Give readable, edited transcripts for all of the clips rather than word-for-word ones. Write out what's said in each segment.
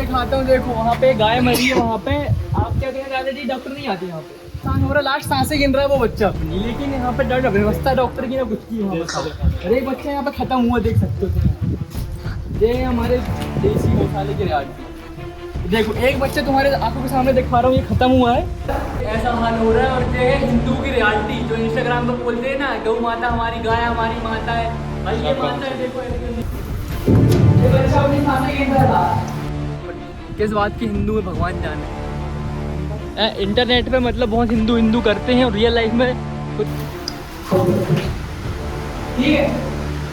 दिखाता हूँ। देखो वहाँ पे गाय मरी है, वहाँ पे आप क्या कहें दादाजी, डॉक्टर नहीं आते यहाँ पे। नुकसान हो रहा है, लास्ट सांसें गिन रहा है वो बच्चा अपनी, लेकिन यहाँ पे डर व्यवस्था डॉक्टर की ना कुछ की वहाँ पे। अरे एक बच्चा यहाँ पे खत्म हुआ, देख सकते हो। ये हमारे देसी गौशाले की रियायत। देखो एक बच्चा तुम्हारे आंखों के सामने दिखा रहा हूँ, ये खत्म हुआ है, ऐसा हाल हो रहा है। और ये है हिंदू की रियलिटी, जो इंस्टाग्राम पर बोलते हैं ना, गौ माता हमारी, गाय हमारी माता है। भाई ये माता है, देखो ये बच्चा अपनी सांसें गिन रहा था। किस बात की हिंदू है भगवान जाने। इंटरनेट पे मतलब बहुत हिंदू हिंदू करते हैं और रियल लाइफ में कुछ। ठीक है,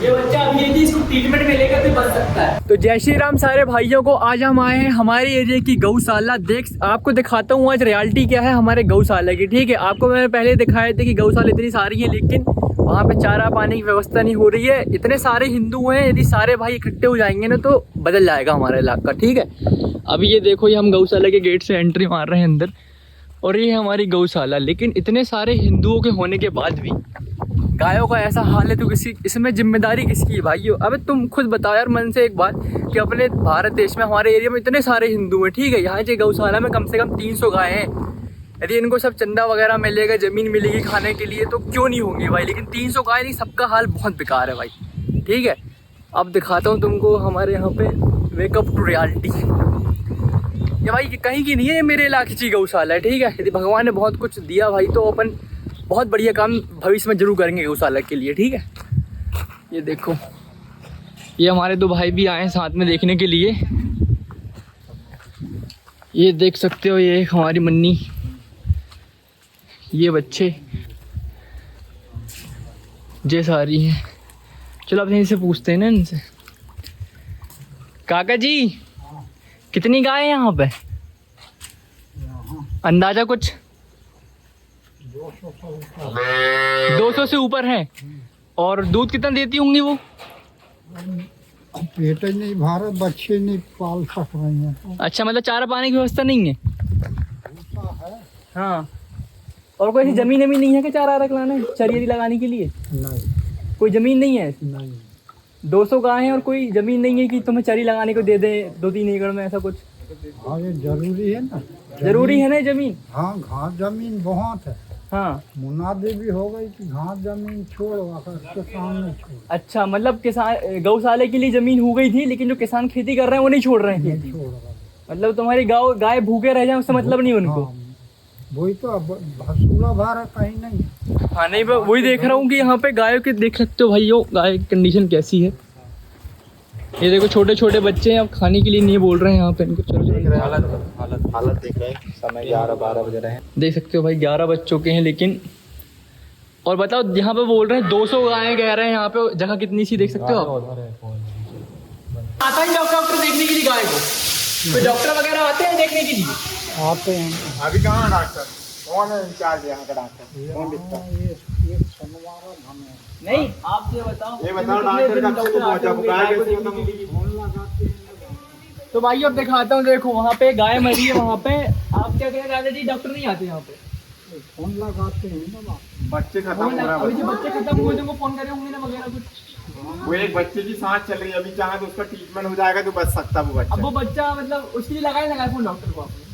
ये बच्चा अभी ये इसको ट्रीटमेंट में लेकर भी बच सकता है। तो जय श्री राम सारे भाइयों को। आज हम आए हैं हमारे एरिया की गौशाला। आपको दिखाता हूँ आज रियलिटी क्या है हमारे गौशाला की। ठीक है, आपको मैंने पहले दिखाए थे कि गौशाला इतनी सारी है, लेकिन वहाँ पे चारा पानी की व्यवस्था नहीं हो रही है। इतने सारे हिंदू हैं, यदि सारे भाई इकट्ठे हो जाएंगे ना तो बदल जाएगा हमारा इलाका। ठीक है, अभी ये देखो, ये हम गौशाला के गेट से एंट्री मार रहे हैं अंदर, और ये है हमारी गौशाला। लेकिन इतने सारे हिंदुओं के होने के बाद भी गायों का ऐसा हाल है, तो किसी इसमें जिम्मेदारी किसकी है भाइयों? अबे तुम खुद बताओ यार मन से एक बात, कि अपने भारत देश में हमारे एरिया में इतने सारे हिंदू हैं। ठीक है, यहाँ के गौशाला में कम से कम 300 गाय हैं। यदि इनको सब चंदा वगैरह मिलेगा, ज़मीन मिलेगी खाने के लिए, तो क्यों नहीं होंगे भाई। लेकिन 300 गाय नहीं, सबका हाल बहुत बेकार है भाई। ठीक है, अब दिखाता हूँ तुमको हमारे यहाँ पे वेकअप टू रियलिटी। ये भाई कहीं की नहीं है, ये मेरे इलाके की गौशाला है। ठीक है, यदि भगवान ने बहुत कुछ दिया भाई, तो अपन बहुत बढ़िया काम भविष्य में जरूर करेंगे गौशाला के लिए। ठीक है, ये देखो, ये हमारे दो भाई भी आए हैं साथ में देखने के लिए। ये देख सकते हो, ये हमारी मन्नी, ये बच्चे, ये सारी हैं। चलो अब इनसे पूछते हैं ना, इनसे। काका जी, कितनी गाय है यहाँ पे? अंदाजा कुछ 200 से ऊपर है। और दूध कितना देती होंगी वो? पेट नहीं भरा, बच्चे नहीं पाल सक रहे हैं। अच्छा, मतलब चारा पानी की व्यवस्था नहीं है? हाँ, और कोई ऐसी जमीन अमीन नहीं है कि चारा रखलाना, चरियरी लगाने के लिए? नहीं, कोई जमीन नहीं है? नहीं। 200 गाय हैं और कोई जमीन नहीं है कि तुम्हें चरी लगाने को दे दे 2-3 एकड़ में, ऐसा कुछ? हाँ, ये जरूरी है ना। जरूरी है ना जमीन? हाँ, घास जमीन बहुत है। हाँ, मुनादी भी हो गई कि घास जमीन छोड़, किसान नहीं छोड़। अच्छा, मतलब किसान गौशाले के लिए जमीन हो गई थी, लेकिन जो किसान खेती कर रहे हैं वो नहीं छोड़ रहे हैं खेती। छोड़ रहा। मतलब तुम्हारी गाय भूखे रह जाए उससे मतलब नहीं उनको? हाँ, वही तो, अब भसूड़ा भारा कहीं नहीं। हाँ, नहीं मैं वही देख रहा हूँ कि यहाँ पे गायों के देख सकते हो भाइयों, गाय की कंडीशन कैसी है। ये देखो, छोटे छोटे बच्चे हैं, अब खाने के लिए नहीं बोल रहे हैं यहाँ पे इनको। चलो हालत देख रहे हैं, समय 11-12 बज रहे हैं। देख सकते हो भाई, 11 बज चुके हैं। लेकिन और बताओ, यहाँ पे बोल रहे हैं 200 गायें कह रहे हैं, यहाँ पे जगह कितनी सी देख सकते हो आप? आता है डॉक्टर देखने के लिए गाय को? तो डॉक्टर वगैरह आते हैं देखने के लिए? आते हैं। अभी कहाँ है डॉक्टर? कौन है इंचार्ज यहाँ का डॉक्टर? कौन दिखता है? ये शनिवार हमें नहीं, आप ये बताओ डॉक्टर कब से पहुंचा? गाय कैसे फोन लगाते हैं। तो भाई अब दिखाता हूँ। देखो वहाँ पे गाय मरी है, वहाँ पे आप क्या कहें दादाजी, डॉक्टर नहीं आते यहाँ पे? फोन लगाते हैं ना बाप। बच्चे खत्म हो रहा अभी है। जो बच्चे खत्म हुए थे वो फोन करे होंगे ना वगैरह कुछ? वो एक बच्चे की सांस चल रही है, अभी चाहे तो उसका ट्रीटमेंट हो जाएगा तो बच सकता है वो अब वो बच्चा। बच्चा मतलब उसके लिए लगाए फोन डॉक्टर को आपने?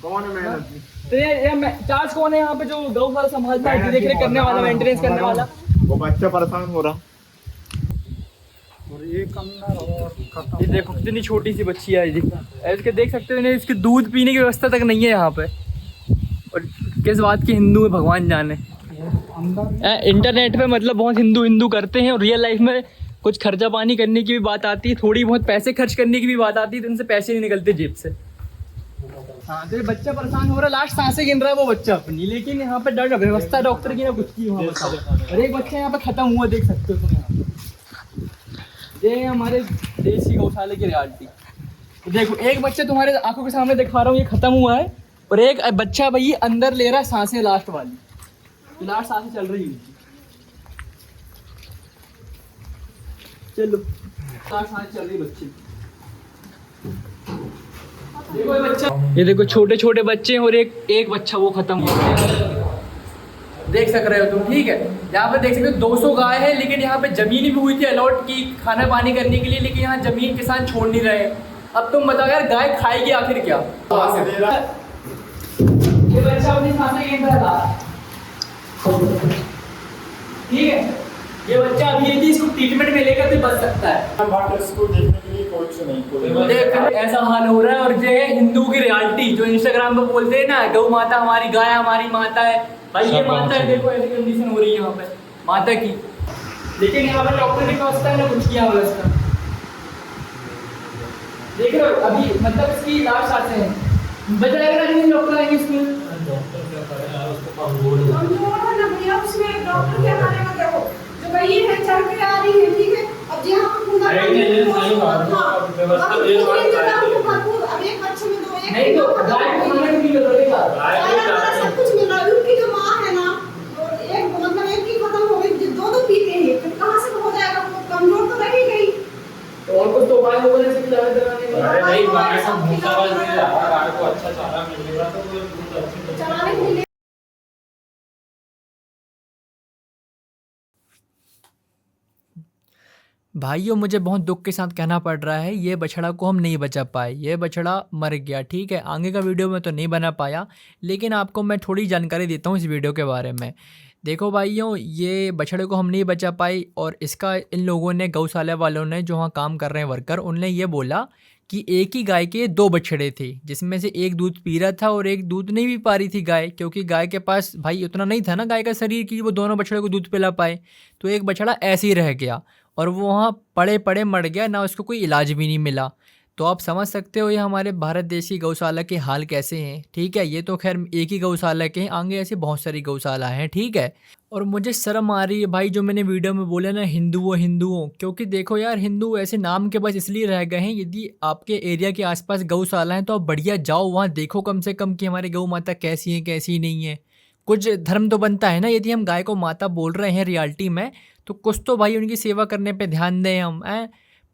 कौन है मेहनत? तो ये चार्ज कौन है यहाँ पे जो गौशाला संभालता है, देख रेख करने वाला, मेंटेनेंस करने वाला? वो बच्चा परेशान हो रहा। और एक अंदर और खत्म। ये देखो कितनी छोटी सी बच्ची है, इसके देख सकते हो, इसके दूध पीने की व्यवस्था तक नहीं है यहाँ पे। और किस बात की हिंदू है भगवान जाने। अंदर इंटरनेट पे मतलब बहुत हिंदू हिंदू करते हैं, और रियल लाइफ में कुछ खर्चा पानी करने की भी बात आती है, थोड़ी बहुत पैसे खर्च करने की भी बात आती है, तो इनसे पैसे नहीं निकलते जेब से। हाँ, तो ये बच्चा परेशान हो रहा है, लास्ट सांसें गिन रहा है वो बच्चा अपनी, लेकिन यहाँ पे डर व्यवस्था डॉक्टर की ना कुछ की वहाँ पर। और एक बच्चा यहाँ पे खत्म हुआ, देख सकते हो तुम यहाँ पे। ये हमारे देसी गौशाले की रियलिटी। तो देखो एक बच्चा तुम्हारे आंखों के सामने दिखा रहा हूँ, ये खत्म हुआ है, और एक बच्चा भाई अंदर ले रहा है सांसें, लास्ट वाली, लास्ट सांसें चल रही है। चलो, लास्ट सांसें चल रही बच्चे। देखो ये बच्चा, ये देखो छोटे छोटे बच्चे हैं, और एक बच्चा वो खत्म हो गया। देख सक रहे हो तुम, ठीक है। यहाँ पे देख सकते हो 200 गाय है, लेकिन यहाँ पे ज़मीन भी हुई थी अलॉट की खाना पानी करने के लिए, लेकिन यहाँ ज़मीन किसान छोड़ नहीं रहे। अब तुम बताओ यार, गाय खाएगी आखिर क्या? ये बच्चा अपनी सांसें गिन रहा था, ठीक है। ये बच्चा अभी यदि इसको ट्रीटमेंट मिलेगा तो बच सकता है। इसको देखने के लिए कोई नहीं, देख ऐसा हाल हो रहा है। और ये है हिंदू की रियलिटी, जो इंस्टाग्राम पे बोलते हैं ना, गौ माता हमारी, गाय हमारी माता है। भाई ये माता है, देखो ऐसी कंडीशन हो रही है यहाँ पे माता की, लेकिन यहाँ पे डॉक्टर की व्यवस्था है ना, कुछ किया व्यवस्था। देख रहे हो अभी, मतलब इसकी इलाज चाहते हैं, बचा लग रहा है डॉक्टर आएंगे इसमें। उसमें डॉक्टर क्या करेगा? देखो जो गई है चढ़ के आ रही है, ठीक है। अब यहाँ पर पूरा अब एक बच्चे में दो एक नहीं तो गाय को खाना नहीं मिलेगा, सब कुछ मिल रहा है। उनकी जो माँ है ना, एक मतलब एक की खत्म हो गई, दो पीते हैं, फिर कहाँ से हो जाएगा? वो कमजोर तो रही गई। तो और कुछ तो उपाय होगा जैसे कि दवाई दवाने में। अरे नहीं, गाय को भूसा वाला नहीं रहा, गाय को अच्छा चारा मिलेगा तो वो दूध अच्छी चलाने के लिए। भाइयों मुझे बहुत दुख के साथ कहना पड़ रहा है, ये बछड़ा को हम नहीं बचा पाए, ये बछड़ा मर गया, ठीक है। आगे का वीडियो में तो नहीं बना पाया, लेकिन आपको मैं थोड़ी जानकारी देता हूँ इस वीडियो के बारे में। देखो भाइयों, ये बछड़े को हम नहीं बचा पाए, और इसका इन लोगों ने, गौशाला वालों ने, जो वहाँ काम कर रहे हैं वर्कर, उनने ये बोला कि एक ही गाय के 2 बछड़े थे, जिसमें से एक दूध पी रहा था और एक दूध नहीं भी पा रही थी गाय, क्योंकि गाय के पास भाई उतना नहीं था ना गाय का शरीर कि वो दोनों बछड़े को दूध पिला पाए। तो एक बछड़ा ऐसे ही रह गया और वो वहाँ पड़े पड़े मर गया, ना उसको कोई इलाज भी नहीं मिला। तो आप समझ सकते हो ये हमारे भारत देश की गौशाला के हाल कैसे हैं, ठीक है। ये तो खैर एक ही गौशाला के हैं, आगे ऐसी बहुत सारी गौशाला हैं, ठीक है। और मुझे शर्म आ रही है भाई, जो मैंने वीडियो में बोला ना, हिंदुओं, क्योंकि देखो यार, हिंदू ऐसे नाम के बस इसलिए रह गए हैं। यदि आपके एरिया के आसपास गौशाला हैं तो आप बढ़िया जाओ वहाँ, देखो कम से कम कि हमारी गौ माता कैसी है कैसी नहीं है। कुछ धर्म तो बनता है ना, यदि हम गाय को माता बोल रहे हैं रियलिटी में, तो कुछ तो भाई उनकी सेवा करने पे ध्यान दें हम,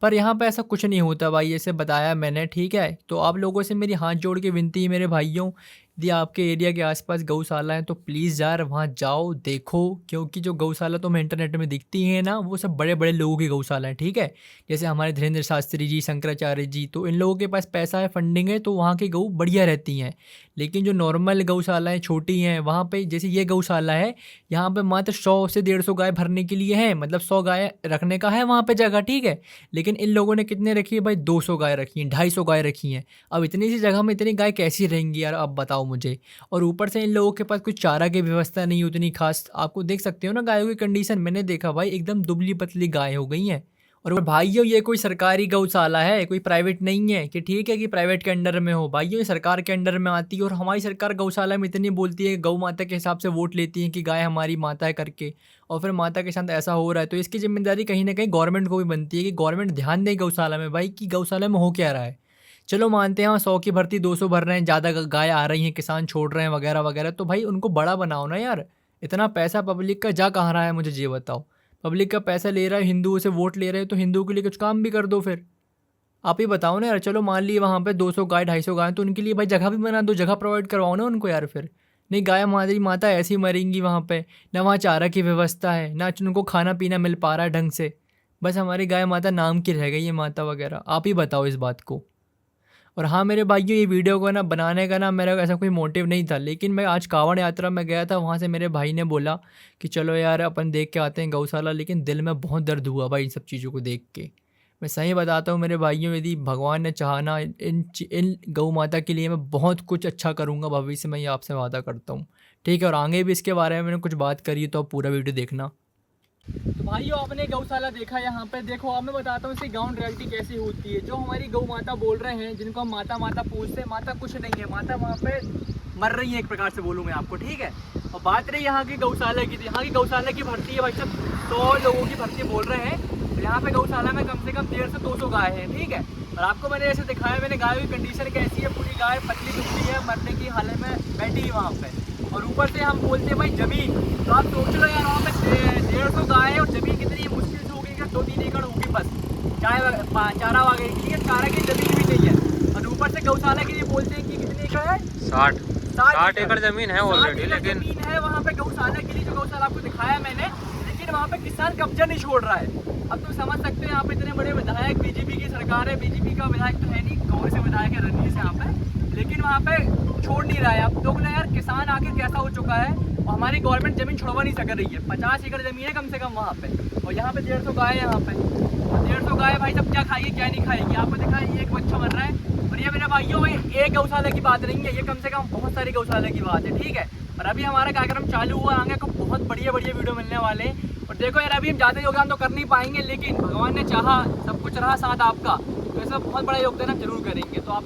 पर यहाँ पे ऐसा कुछ नहीं होता भाई, ऐसे बताया मैंने, ठीक है। तो आप लोगों से मेरी हाथ जोड़ के विनती है मेरे भाइयों, यदि आपके एरिया के आसपास गौशाला है तो प्लीज़ यार वहाँ जाओ, देखो, क्योंकि जो गौशाला तो हमें इंटरनेट में दिखती है ना, वो सब बड़े बड़े लोगों की गौशाला है, ठीक है। जैसे हमारे धीरेन्द्र शास्त्री जी, शंकराचार्य जी, तो इन लोगों के पास पैसा है, फंडिंग है, तो वहाँ की गऊ बढ़िया रहती हैं। लेकिन जो नॉर्मल गौशालाएँ छोटी हैं, वहाँ पे जैसे ये गौशाला है, यहाँ पे मात्र 100 से 150 गाय भरने के लिए है, मतलब 100 गाय रखने का है वहाँ पे जगह, ठीक है। लेकिन इन लोगों ने कितने रखी है भाई? 200 गाय रखी हैं, 250 गाय रखी हैं। अब इतनी सी जगह में इतनी गाय कैसी रहेंगी यार, आप बताओ मुझे। और ऊपर से इन लोगों के पास कुछ चारा की व्यवस्था नहीं उतनी खास। आपको देख सकते हो ना गायों की कंडीशन, मैंने देखा भाई एकदम दुबली पतली गाय हो गई हैं। और भाइयों ये कोई सरकारी गौशाला है, कोई प्राइवेट नहीं है कि ठीक है कि प्राइवेट के अंडर में हो। भाइयों ये सरकार के अंडर में आती है, और हमारी सरकार गौशाला में इतनी बोलती है, गौ माता के हिसाब से वोट लेती है कि गाय हमारी माता है करके, और फिर माता के साथ ऐसा हो रहा है। तो इसकी जिम्मेदारी कहीं ना कहीं गवर्नमेंट को भी बनती है कि गवर्नमेंट ध्यान दे गौशाला में भाई, कि गौशाला में हो क्या रहा है। चलो मानते हैं 100 की भर्ती 200 भर रहे हैं, ज़्यादा गाय आ रही हैं, किसान छोड़ रहे हैं वगैरह वगैरह, तो भाई उनको बड़ा बनाओ ना यार। इतना पैसा पब्लिक का जा कहाँ रहा है, मुझे ये बताओ। पब्लिक का पैसा ले रहा है, हिंदुओं से वोट ले रहे हैं, तो हिंदुओं के लिए कुछ काम भी कर दो फिर। आप ही बताओ ना यार। चलो मान लिए वहाँ पे 200 गाय 250 गाय, तो उनके लिए भाई जगह भी बना दो, जगह प्रोवाइड करवाओ ना उनको यार। फिर नहीं, गाय हमारी माता ऐसी ही मरेंगी वहाँ पे, ना वहाँ चारा की व्यवस्था है, ना उनको खाना पीना मिल पा रहा है ढंग से, बस हमारी गाय माता नाम की रह गई है माता वगैरह। आप ही बताओ इस बात को। और हाँ मेरे भाइयों, ये वीडियो को ना बनाने का ना मेरा ऐसा कोई मोटिव नहीं था, लेकिन मैं आज कांवड़ यात्रा में गया था, वहाँ से मेरे भाई ने बोला कि चलो यार अपन देख के आते हैं गौशाला, लेकिन दिल में बहुत दर्द हुआ भाई इन सब चीज़ों को देख के। मैं सही बताता हूँ मेरे भाइयों, यदि भगवान ने चाहना इन गौ माता के लिए मैं बहुत कुछ अच्छा करूँगा भविष्य में, ये आपसे वादा करता हूँ, ठीक है। और आगे भी इसके बारे में मैंने कुछ बात करी है, तो आप पूरा वीडियो देखना। तो भाइयों आपने गौशाला देखा, यहाँ पे देखो अब मैं बताता हूँ इसकी ग्राउंड रियलिटी कैसी होती है। जो हमारी गौ माता बोल रहे हैं, जिनको हम माता माता पूछते हैं, माता कुछ नहीं है, माता वहाँ पे मर रही है एक प्रकार से बोलूँ मैं आपको, ठीक है। और बात रही यहाँ की गौशाला की, यहाँ की गौशाला की भर्ती है भाई साहब 100 लोगों की भर्ती बोल रहे हैं। तो यहाँ पे गौशाला में कम से कम 150 से 200 गाय हैं, ठीक है। और आपको मैंने ऐसे दिखाया, मैंने गाय की कंडीशन कैसी है, पूरी गाय पतली दुबली है, मरने की हालत में बैठी है वहाँ पे। और ऊपर से हम बोलते हैं भाई ज़मीन, तो आप सोच लो यार वहाँ पे 150 गाय है, और ज़मीन कितनी मुश्किल से होगी, 2-3 एकड़ होगी बस, चाहे चारा वगैरह, ठीक है, चारा की ज़मीन भी नहीं है। और ऊपर से गौशाला के लिए बोलते हैं कि कितनी एकड़ है, 60 एकड़ जमीन है ऑलरेडी, 60 एकड़ लेकिन जमीन है वहाँ पे गौशाला के लिए, जो गौशाला आपको दिखाया मैंने, लेकिन वहाँ पे किसान कब्जा नहीं छोड़ रहा है। अब तुम समझ सकते हो यहाँ पे इतने बड़े विधायक, बीजेपी की सरकार है, बीजेपी का विधायक तो है नहीं, कांग्रेस से विधायक है रणनीति से यहाँ पे, लेकिन वहाँ पे छोड़ नहीं रहा है। अब तो ना यार किसान आखिर कैसा हो चुका है, और हमारी गवर्नमेंट जमीन छुड़वा नहीं सक रही है। 50 एकड़ जमीन है कम से कम वहाँ पे, और यहाँ पे 150 गाय है। यहाँ पे 150 गाय भाई सब क्या खाएगी क्या नहीं खाएगी। आपको देखा एक बच्चा बन रहा है, और ये मेरे भाइयों भाई एक गौशाला की बात नहीं है, ये कम से कम बहुत सारी गौशाला की बात है, ठीक है। और अभी हमारा कार्यक्रम चालू हुआ, आगे को बहुत बढ़िया वीडियो मिलने वाले हैं। और देखो यार अभी हम ज़्यादा योगदान तो कर नहीं पाएंगे, लेकिन भगवान ने चाहा, सब कुछ रहा साथ आपका, तो इसमें बहुत बड़ा योगदान हम जरूर करेंगे। तो आपको